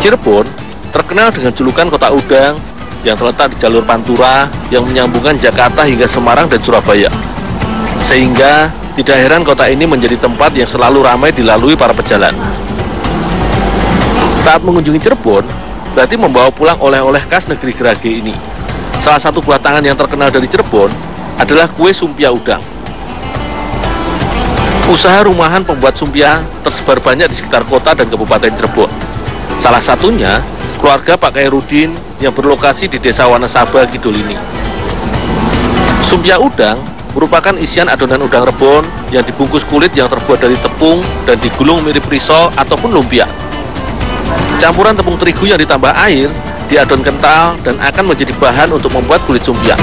Cirebon terkenal dengan julukan Kota Udang yang terletak di jalur Pantura yang menyambungkan Jakarta hingga Semarang dan Surabaya. Sehingga tidak heran kota ini menjadi tempat yang selalu ramai dilalui para pejalan. Saat mengunjungi Cirebon, berarti membawa pulang oleh-oleh khas negeri Gerage ini. Salah satu buah tangan yang terkenal dari Cirebon adalah kue sumpia udang. Usaha rumahan pembuat sumpia tersebar banyak di sekitar kota dan Kabupaten Cirebon. Salah satunya keluarga Pak Khairudin yang berlokasi di Desa Wanasaba Kidul ini. Sumpia udang merupakan isian adonan udang rebon yang dibungkus kulit yang terbuat dari tepung dan digulung mirip risol ataupun lumpia. Campuran tepung terigu yang ditambah air diadon kental dan akan menjadi bahan untuk membuat kulit sumpia.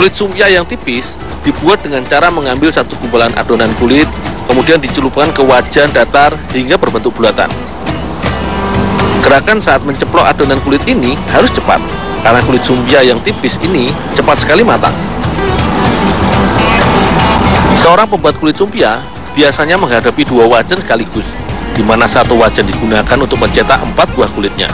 Kulit sumpia yang tipis dibuat dengan cara mengambil satu gumpalan adonan kulit, kemudian dicelupkan ke wajan datar hingga berbentuk bulatan. Gerakan saat menceplok adonan kulit ini harus cepat, karena kulit sumpia yang tipis ini cepat sekali matang. Seorang pembuat kulit sumpia biasanya menghadapi dua wajan sekaligus, di mana satu wajan digunakan untuk mencetak 4 buah kulitnya.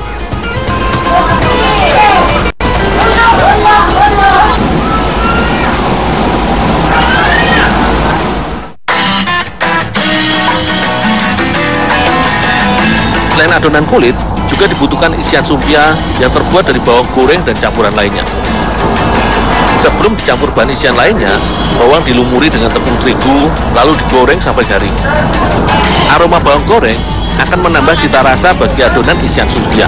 Selain adonan kulit, juga dibutuhkan isian sumpia yang terbuat dari bawang goreng dan campuran lainnya. Sebelum dicampur bahan isian lainnya, bawang dilumuri dengan tepung terigu, lalu digoreng sampai garing. Aroma bawang goreng akan menambah cita rasa bagi adonan isian sumpia.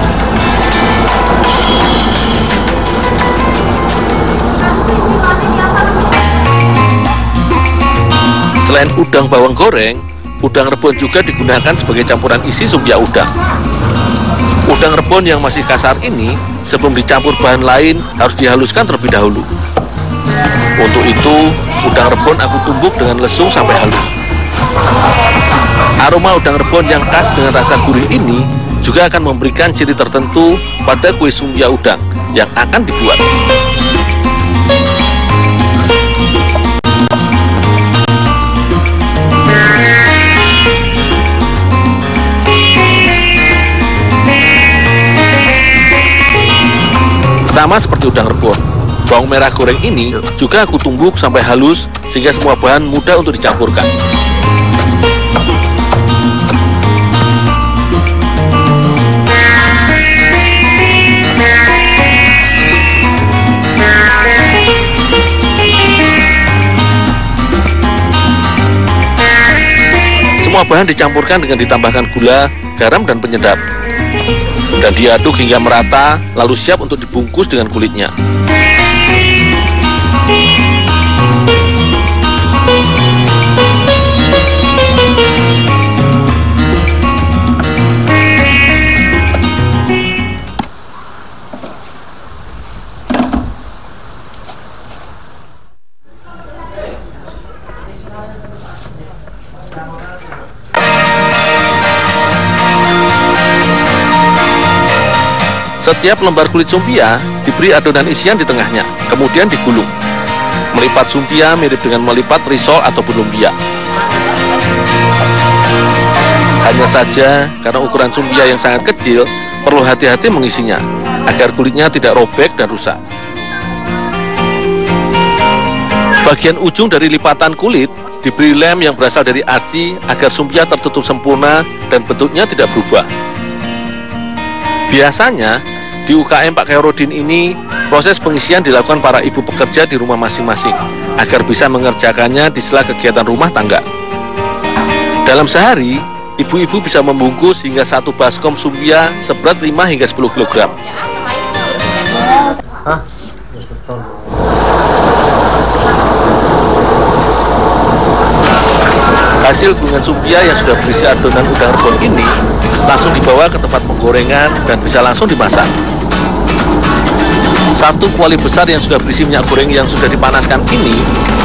Selain udang bawang goreng, udang rebon juga digunakan sebagai campuran isi sumpia udang. Udang rebon yang masih kasar ini, sebelum dicampur bahan lain, harus dihaluskan terlebih dahulu. Untuk itu, udang rebon aku tumbuk dengan lesung sampai halus. Aroma udang rebon yang khas dengan rasa gurih ini juga akan memberikan ciri tertentu pada kue sumpia udang yang akan dibuat. Sama seperti udang rebon, bawang merah goreng ini juga aku tumbuk sampai halus sehingga semua bahan mudah untuk dicampurkan. Semua bahan dicampurkan dengan ditambahkan gula, garam, dan penyedap. Dan diaduk hingga merata, lalu siap untuk dibungkus dengan kulitnya. Setiap lembar kulit sumpia diberi adonan isian di tengahnya, kemudian digulung. Melipat sumpia mirip dengan melipat risol ataupun lumpia. Hanya saja, karena ukuran sumpia yang sangat kecil, perlu hati-hati mengisinya, agar kulitnya tidak robek dan rusak. Bagian ujung dari lipatan kulit diberi lem yang berasal dari aci, agar sumpia tertutup sempurna dan bentuknya tidak berubah. Biasanya, di UKM Pak Khairudin ini, proses pengisian dilakukan para ibu pekerja di rumah masing-masing, agar bisa mengerjakannya di sela kegiatan rumah tangga. Dalam sehari, ibu-ibu bisa membungkus hingga 1 baskom sumpia seberat 5 hingga 10 kg. Hasil gulungan sumpia yang sudah berisi adonan udang rebon ini langsung dibawa ke tempat penggorengan dan bisa langsung dimasak. Satu kuali besar yang sudah berisi minyak goreng yang sudah dipanaskan ini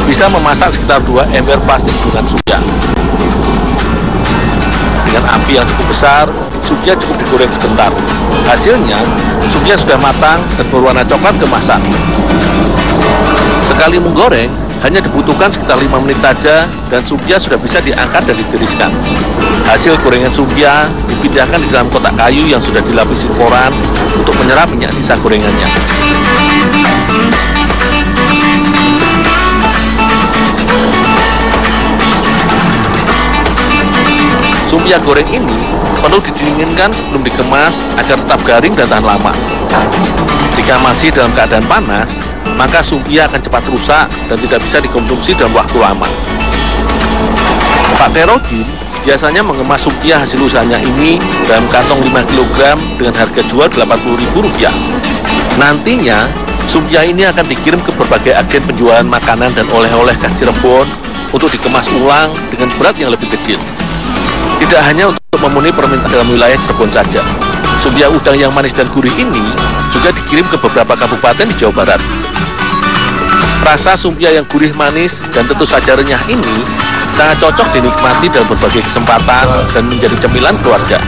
bisa memasak sekitar 2 ember plastik gulungan sumpia. Dengan api yang cukup besar, sumpia cukup digoreng sebentar. Hasilnya, sumpia sudah matang dan berwarna coklat kemasan. Sekali menggoreng, hanya dibutuhkan sekitar 5 menit saja dan sumpia sudah bisa diangkat dan ditiriskan. Hasil gorengan sumpia dipindahkan di dalam kotak kayu yang sudah dilapisi koran untuk menyerap minyak sisa gorengannya. Sumpia goreng ini perlu didinginkan sebelum dikemas agar tetap garing dan tahan lama. Jika masih dalam keadaan panas, maka sumpia akan cepat rusak dan tidak bisa dikonsumsi dalam waktu lama. Pak Khairudin biasanya mengemas sumpia hasil usahanya ini dalam kantong 5 kg dengan harga jual Rp80.000. Nantinya, sumpia ini akan dikirim ke berbagai agen penjualan makanan dan oleh-oleh khas Cirebon untuk dikemas ulang dengan berat yang lebih kecil. Tidak hanya untuk memenuhi permintaan dalam wilayah Cirebon saja, sumpia udang yang manis dan gurih ini juga dikirim ke beberapa kabupaten di Jawa Barat. Rasa sumpia yang gurih manis dan tentu saja renyah ini sangat cocok dinikmati dalam berbagai kesempatan dan menjadi cemilan keluarga.